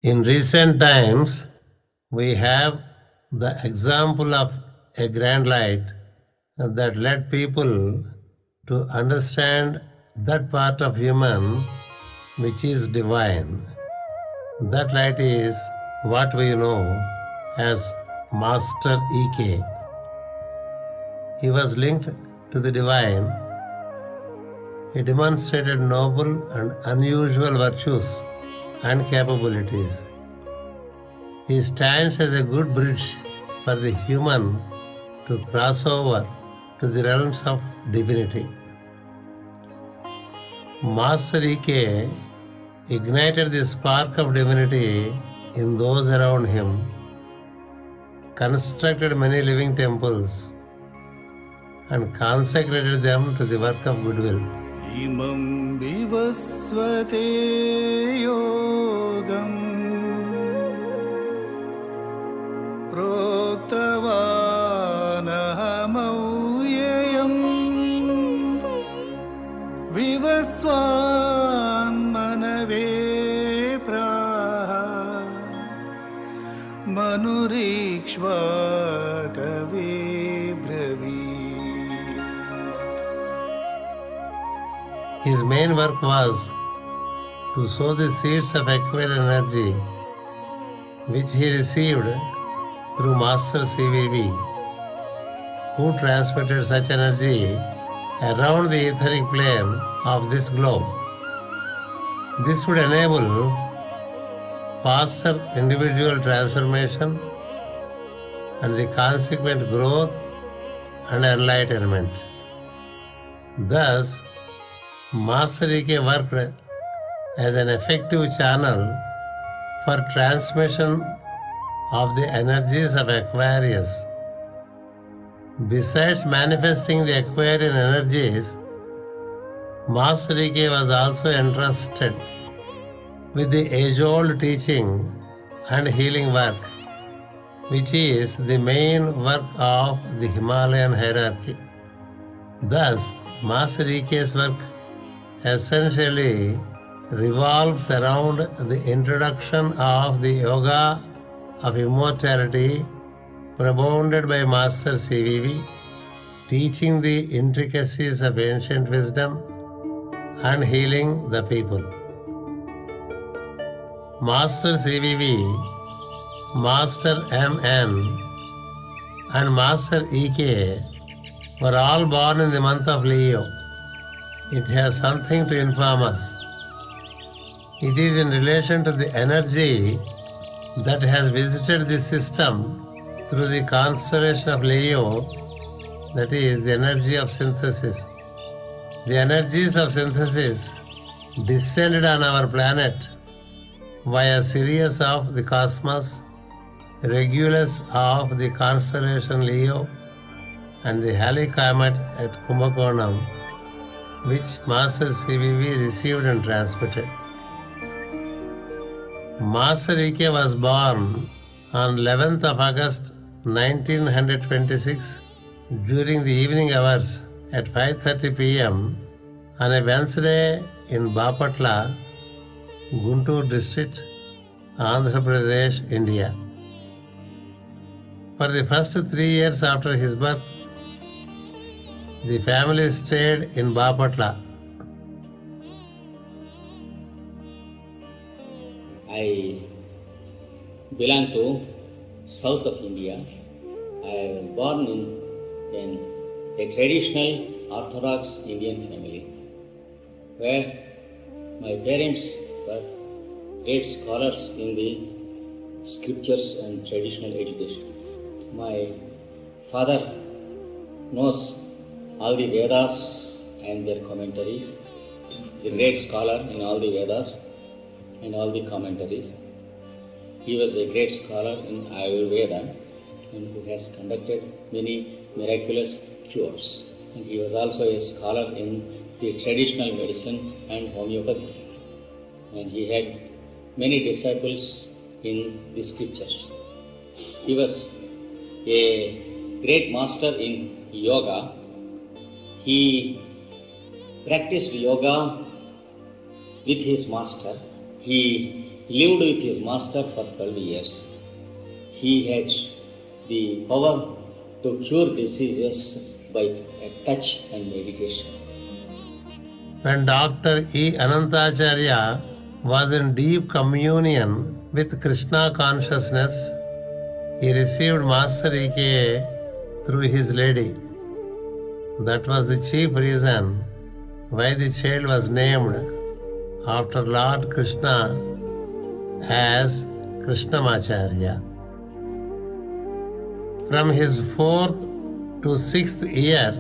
In recent times, we have the example of a grand light that led people to understand that part of human which is divine. That light is what we know as Master EK. He was linked to the divine. He demonstrated noble and unusual virtues and capabilities. He stands as a good bridge for the human to cross over to the realms of divinity. Master EK ignited the spark of divinity in those around him, constructed many living temples, and consecrated them to the work of goodwill. Imam vivasvate yogam proktavanahamavyayam vivasvan manave praha manurikshva kave bravi. His main work was to sow the seeds of acquired energy which he received through Master CVV, who transmitted such energy around the etheric plane of this globe. This would enable faster individual transformation and the consequent growth and enlightenment. Thus, Master EK worked as an effective channel for transmission of the energies of Aquarius. Besides manifesting the Aquarian energies, Master EK was also entrusted with the age-old teaching and healing work, which is the main work of the Himalayan hierarchy. Thus, Master EK's work essentially revolves around the introduction of the Yoga of Immortality propounded by Master CVV, teaching the intricacies of ancient wisdom and healing the people. Master CVV, Master MN, and Master EK were all born in the month of Leo. It has something to inform us. It is in relation to the energy that has visited the system through the constellation of Leo, that is, the energy of synthesis. The energies of synthesis descended on our planet via Sirius of the cosmos, Regulus of the constellation Leo, and the Halley comet at Kumbakonam, which Master CVV received and transmitted. Master EK was born on 11th of August 1926 during the evening hours at 5:30 p.m. on a Wednesday in Bapatla, Guntur district, Andhra Pradesh, India. For the first 3 years after his birth, the family stayed in Bapatla. I belong to south of India. I was born in a traditional Orthodox Indian family where my parents were great scholars in the scriptures and traditional education. My father knows all the Vedas and their commentaries. He's a great scholar in all the Vedas and all the commentaries. He was a great scholar in Ayurveda and who has conducted many miraculous cures. And he was also a scholar in the traditional medicine and homeopathy. And he had many disciples in the scriptures. He was a great master in yoga. He practiced yoga with his master. He lived with his master for 12 years. He had the power to cure diseases by a touch and meditation. When Dr. E. Anantacharya was in deep communion with Krishna consciousness, he received Master E.K. through his lady. That was the chief reason why the child was named after Lord Krishna as Krishnamacharya. From his 4th to 6th year,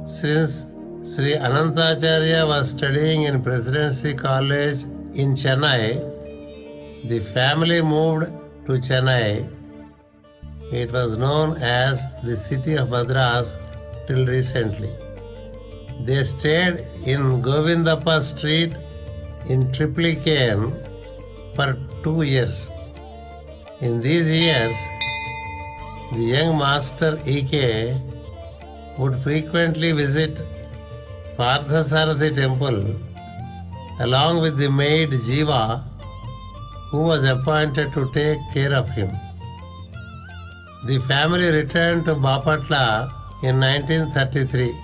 since Sri Anantacharya was studying in Presidency College in Chennai, the family moved to Chennai. It was known as the city of Madras till recently. They stayed in Govindappa Street in Triplicane for 2 years. In these years, the young master E.K. would frequently visit Parthasarathi temple along with the maid Jiva, who was appointed to take care of him. The family returned to Bapatla in 1933.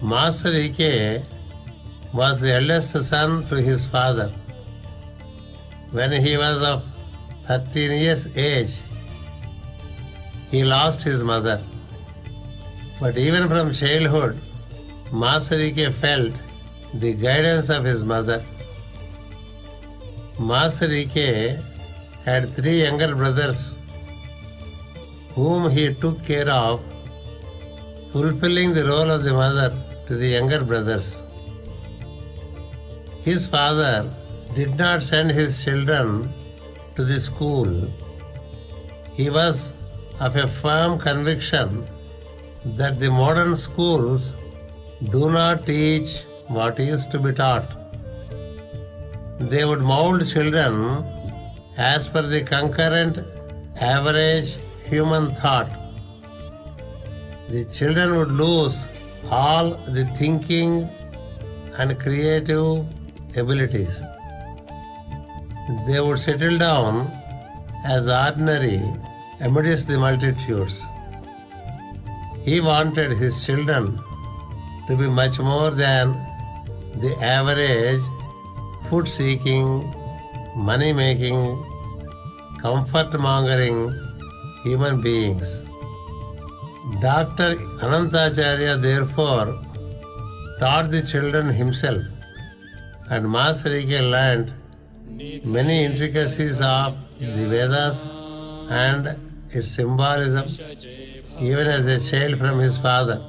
Master E.K. was the eldest son to his father. When he was of 13 years age, he lost his mother. But even from childhood, Master E.K. felt the guidance of his mother. Master E.K. had 3 younger brothers whom he took care of, fulfilling the role of the mother to the younger brothers. His father did not send his children to the school. He was of a firm conviction that the modern schools do not teach what is to be taught. They would mold children as per the concurrent average human thought. The children would lose all the thinking and creative abilities. They would settle down as ordinary amidst the multitudes. He wanted his children to be much more than the average food-seeking, money-making, comfort-mongering human beings. Dr. Anantacharya therefore taught the children himself, and Master E.K. learned many intricacies of the Vedas and its symbolism even as a child from his father.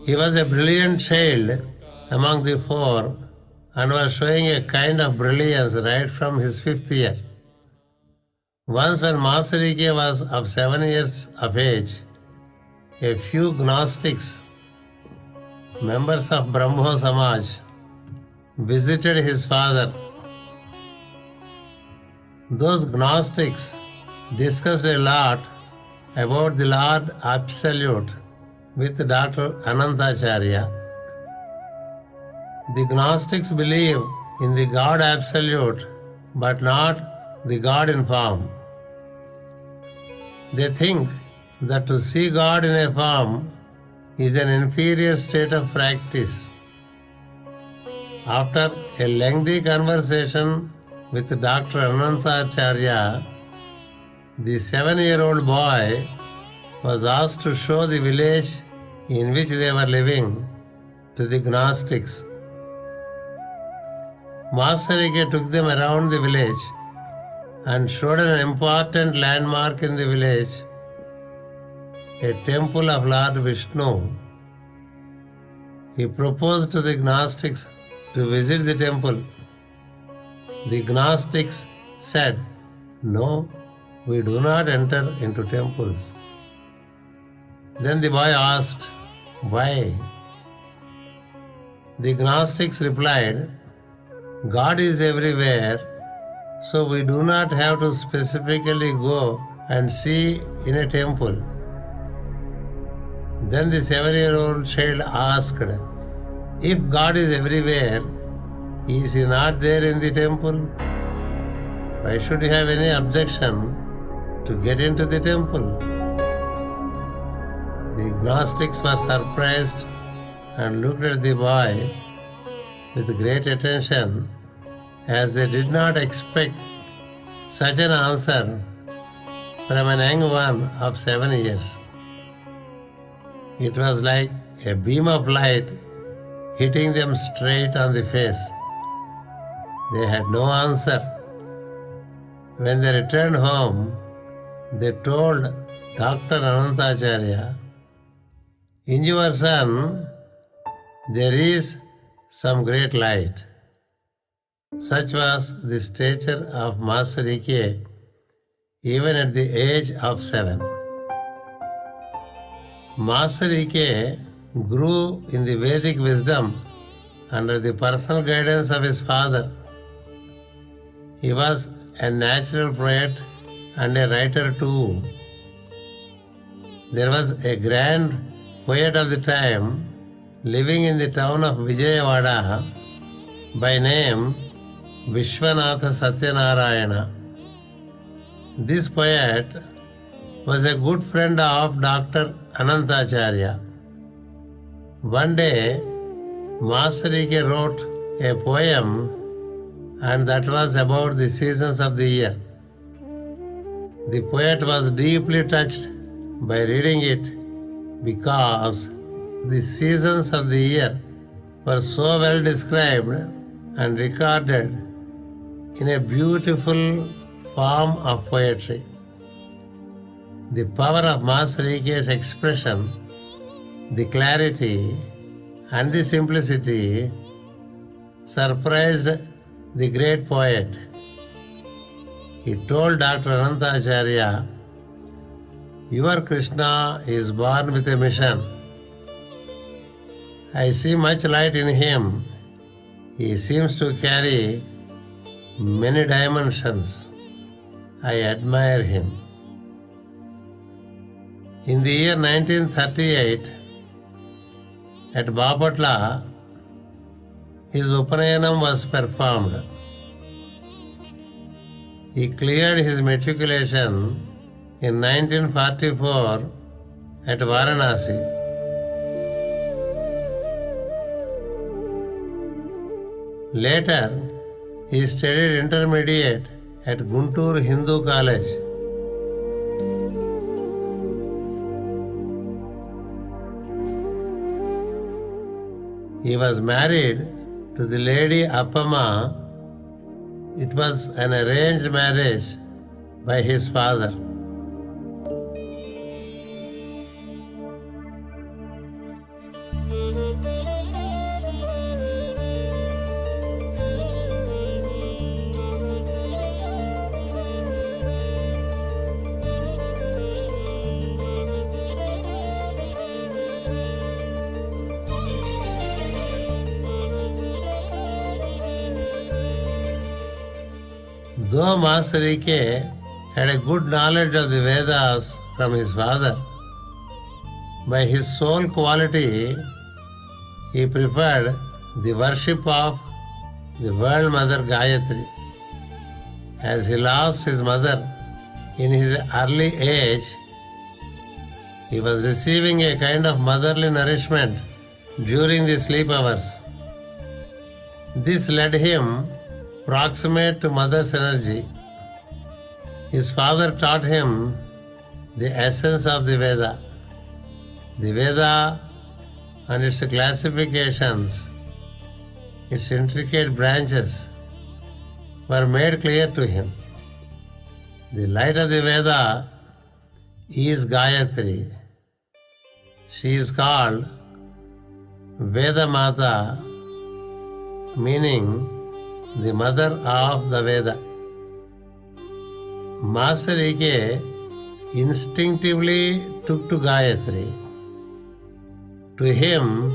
He was a brilliant child among the 4 and was showing a kind of brilliance right from his 5th year. Once when Master E.K. was of 7 years of age, a few Gnostics, members of Brahmo Samaj, visited his father. Those Gnostics discussed a lot about the Lord Absolute with Dr. Anantacharya. The Gnostics believe in the God Absolute but not the God in form. They think that to see God in a form is an inferior state of practice. After a lengthy conversation with Dr. Anantacharya, the 7-year-old boy was asked to show the village in which they were living to the Gnostics. Master E.K. took them around the village and showed an important landmark in the village, a temple of Lord Vishnu. He proposed to the Gnostics to visit the temple. The Gnostics said, "No, we do not enter into temples." Then the boy asked, "Why?" The Gnostics replied, "God is everywhere, so we do not have to specifically go and see in a temple." Then the 7-year-old child asked, "If God is everywhere, is He not there in the temple? Why should you have any objection to get into the temple?" The Gnostics were surprised and looked at the boy with great attention, as they did not expect such an answer from an young one of 7 years. It was like a beam of light hitting them straight on the face. They had no answer. When they returned home, they told Dr. Anantacharya, "In your son, there is some great light." Such was the stature of Master Ike even at the age of 7. Master Ike grew in the Vedic wisdom under the personal guidance of his father. He was a natural poet and a writer too. There was a grand poet of the time living in the town of Vijayawada by name Vishwanatha Satyanarayana. This poet was a good friend of Dr. Anantacharya. One day, Master Ike wrote a poem, and that was about the seasons of the year. The poet was deeply touched by reading it because the seasons of the year were so well described and recorded in a beautiful form of poetry. The power of Master Ike's expression, the clarity and the simplicity surprised the great poet. He told Dr. Anantacharya, "Your Krishna is born with a mission. I see much light in him. He seems to carry many dimensions. I admire him." In the year 1938, at Bapatla, his Upanayanam was performed. He cleared his matriculation in 1944 at Varanasi. Later, he studied intermediate at Guntur Hindu College. He was married to the lady Appama. It was an arranged marriage by his father. Though Master Ike had a good knowledge of the Vedas from his father, by his soul quality, he preferred the worship of the World Mother Gayatri. As he lost his mother in his early age, he was receiving a kind of motherly nourishment during the sleep hours. This led him proximate to mother's energy. His father taught him the essence of the Veda. The Veda and its classifications, its intricate branches, were made clear to him. The light of the Veda is Gayatri. She is called Veda Mata, meaning the mother of the Veda. Master Ike instinctively took to Gayatri. To him,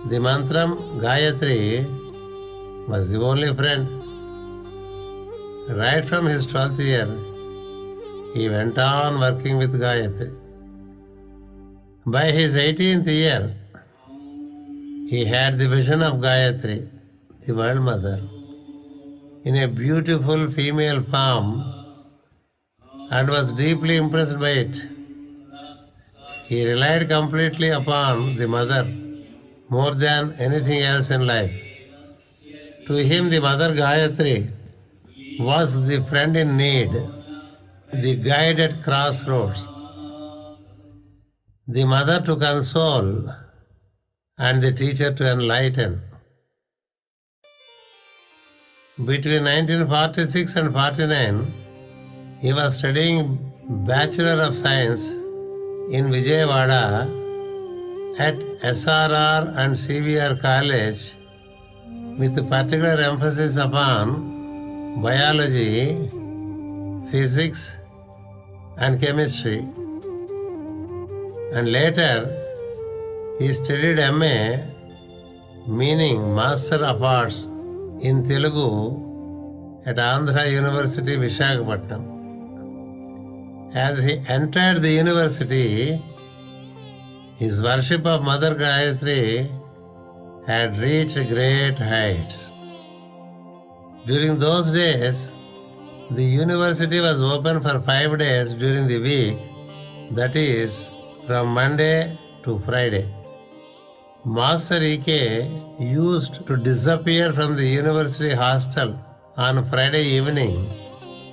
the mantram Gayatri was the only friend. Right from his 12th year, he went on working with Gayatri. By his 18th year, he had the vision of Gayatri, the World Mother, in a beautiful female form and was deeply impressed by it. He relied completely upon the Mother more than anything else in life. To him, the Mother Gayatri was the friend in need, the guide at crossroads, the mother to console, and the teacher to enlighten. Between 1946 and 49, he was studying Bachelor of Science in Vijayawada at SRR and CVR College with particular emphasis upon biology, physics and chemistry. And later he studied MA, meaning Master of Arts, in Telugu at Andhra University, Visakhapatnam. As he entered the university, his worship of Mother Gayatri had reached great heights. During those days, the university was open for 5 days during the week, that is, from Monday to Friday. Master E.K. used to disappear from the university hostel on Friday evening.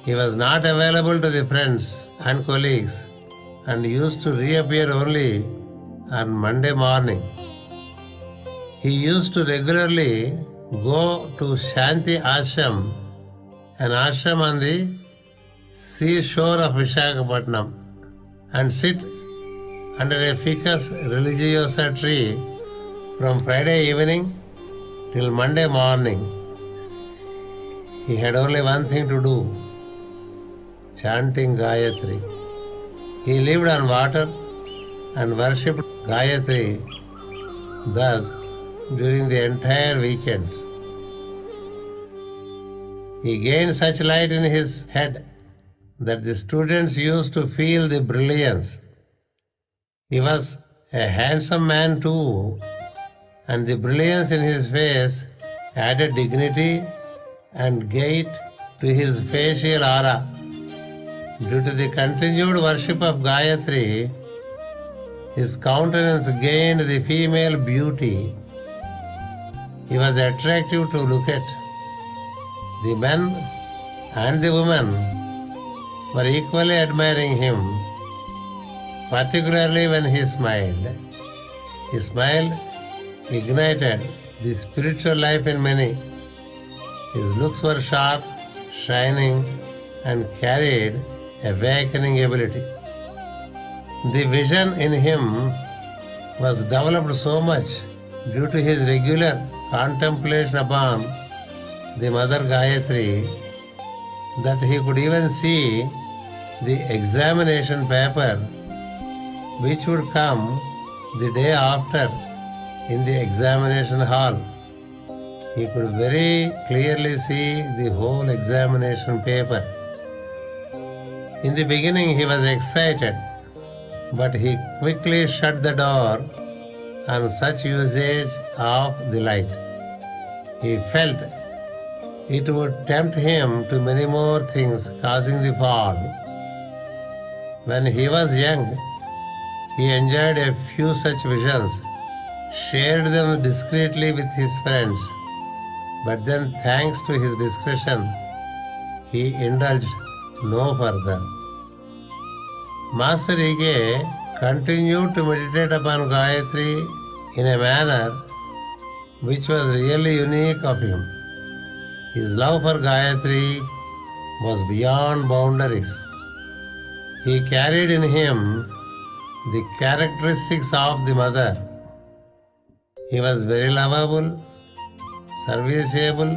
He was not available to the friends and colleagues and used to reappear only on Monday morning. He used to regularly go to Shanti Ashram, an ashram on the seashore of Visakhapatnam, and sit under a ficus religiosa tree from Friday evening till Monday morning. He had only one thing to do: chanting Gayatri. He lived on water and worshipped Gayatri thus during the entire weekends. He gained such light in his head that the students used to feel the brilliance. He was a handsome man too, and the brilliance in his face added dignity and gait to his facial aura. Due to the continued worship of Gayatri, his countenance gained the female beauty. He was attractive to look at. The men and the women were equally admiring him, particularly when he smiled. His smile ignited the spiritual life in many. His looks were sharp, shining, and carried awakening ability. The vision in him was developed so much due to his regular contemplation upon the Mother Gayatri that he could even see the examination paper which would come the day after in the examination hall. He could very clearly see the whole examination paper. In the beginning he was excited, but he quickly shut the door on such usage of the light. He felt it would tempt him to many more things, causing the fall. When he was young, he enjoyed a few such visions, shared them discreetly with his friends, but then, thanks to his discretion, he indulged no further. Master E.K. continued to meditate upon Gayatri in a manner which was really unique of him. His love for Gayatri was beyond boundaries. He carried in him the characteristics of the mother. He was very lovable, serviceable,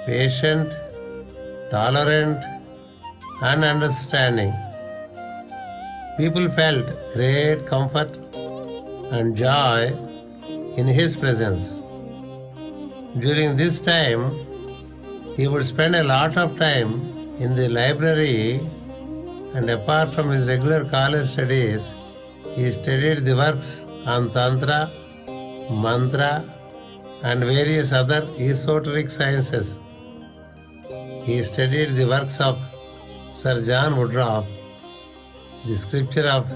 patient, tolerant, and understanding. People felt great comfort and joy in his presence. During this time, he would spend a lot of time in the library, and apart from his regular college studies, he studied the works on Tantra, Mantra, and various other esoteric sciences. He studied the works of Sir John Woodroffe, the scripture of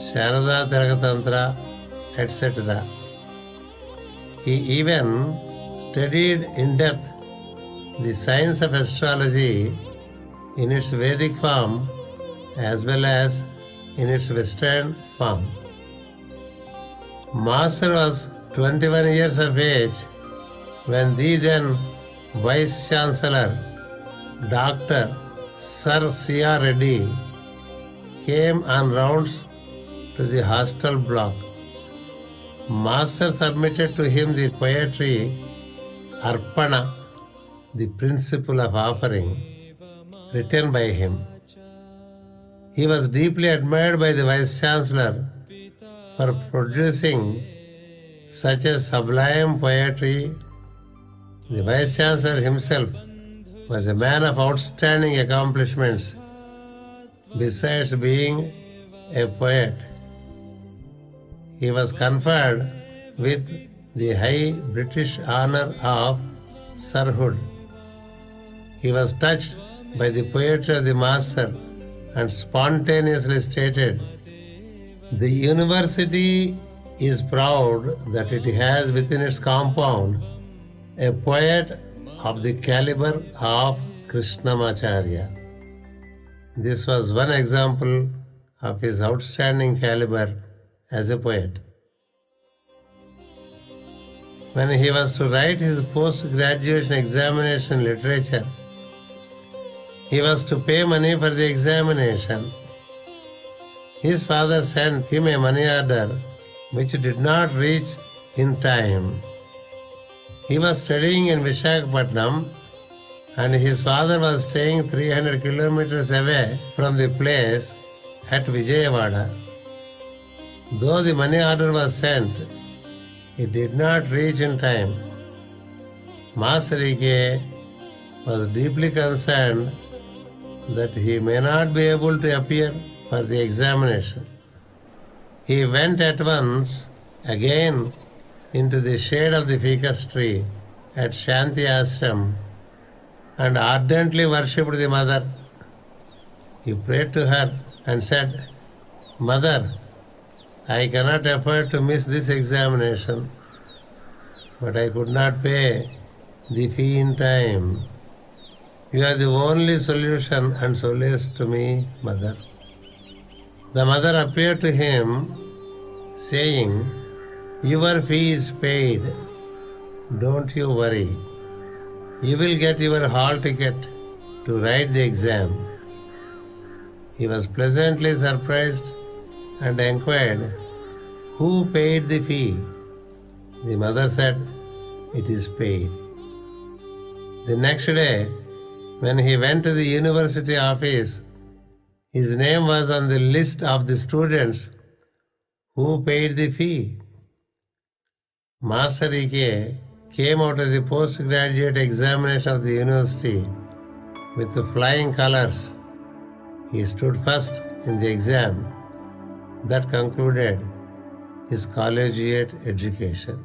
Sharada Tarakatantra, etc. He even studied in depth the science of astrology in its Vedic form as well as in its Western form. Master was 21 years of age when the then Vice Chancellor Dr. Sir C.R. Reddy came on rounds to the hostel block. Master submitted to him the poetry Arpana, the principle of offering, written by him. He was deeply admired by the Vice Chancellor for producing such a sublime poetry. The Vice Chancellor himself was a man of outstanding accomplishments. Besides being a poet, he was conferred with the high British honor of Sirhood. He was touched by the poetry of the master and spontaneously stated, "The university is proud that it has within its compound a poet of the caliber of Krishnamacharya." This was one example of his outstanding caliber as a poet. When he was to write his post-graduation examination in literature, he was to pay money for the examination. His father sent him a money order which did not reach in time. He was studying in Visakhapatnam and his father was staying 300 kilometers away from the place at Vijayawada. Though the money order was sent, it did not reach in time. Master E.K. was deeply concerned that he may not be able to appear for the examination. He went at once again into the shade of the ficus tree at Shanti Ashram and ardently worshipped the mother. He prayed to her and said, "Mother, I cannot afford to miss this examination, but I could not pay the fee in time. You are the only solution and solace to me, Mother." The mother appeared to him, saying, "Your fee is paid. Don't you worry. You will get your hall ticket to write the exam." He was pleasantly surprised and inquired, "Who paid the fee?" The mother said, "It is paid." The next day, when he went to the university office, his name was on the list of the students who paid the fee. Master E.K. came out of the postgraduate examination of the university with the flying colors. He stood first in the exam. That concluded his collegiate education.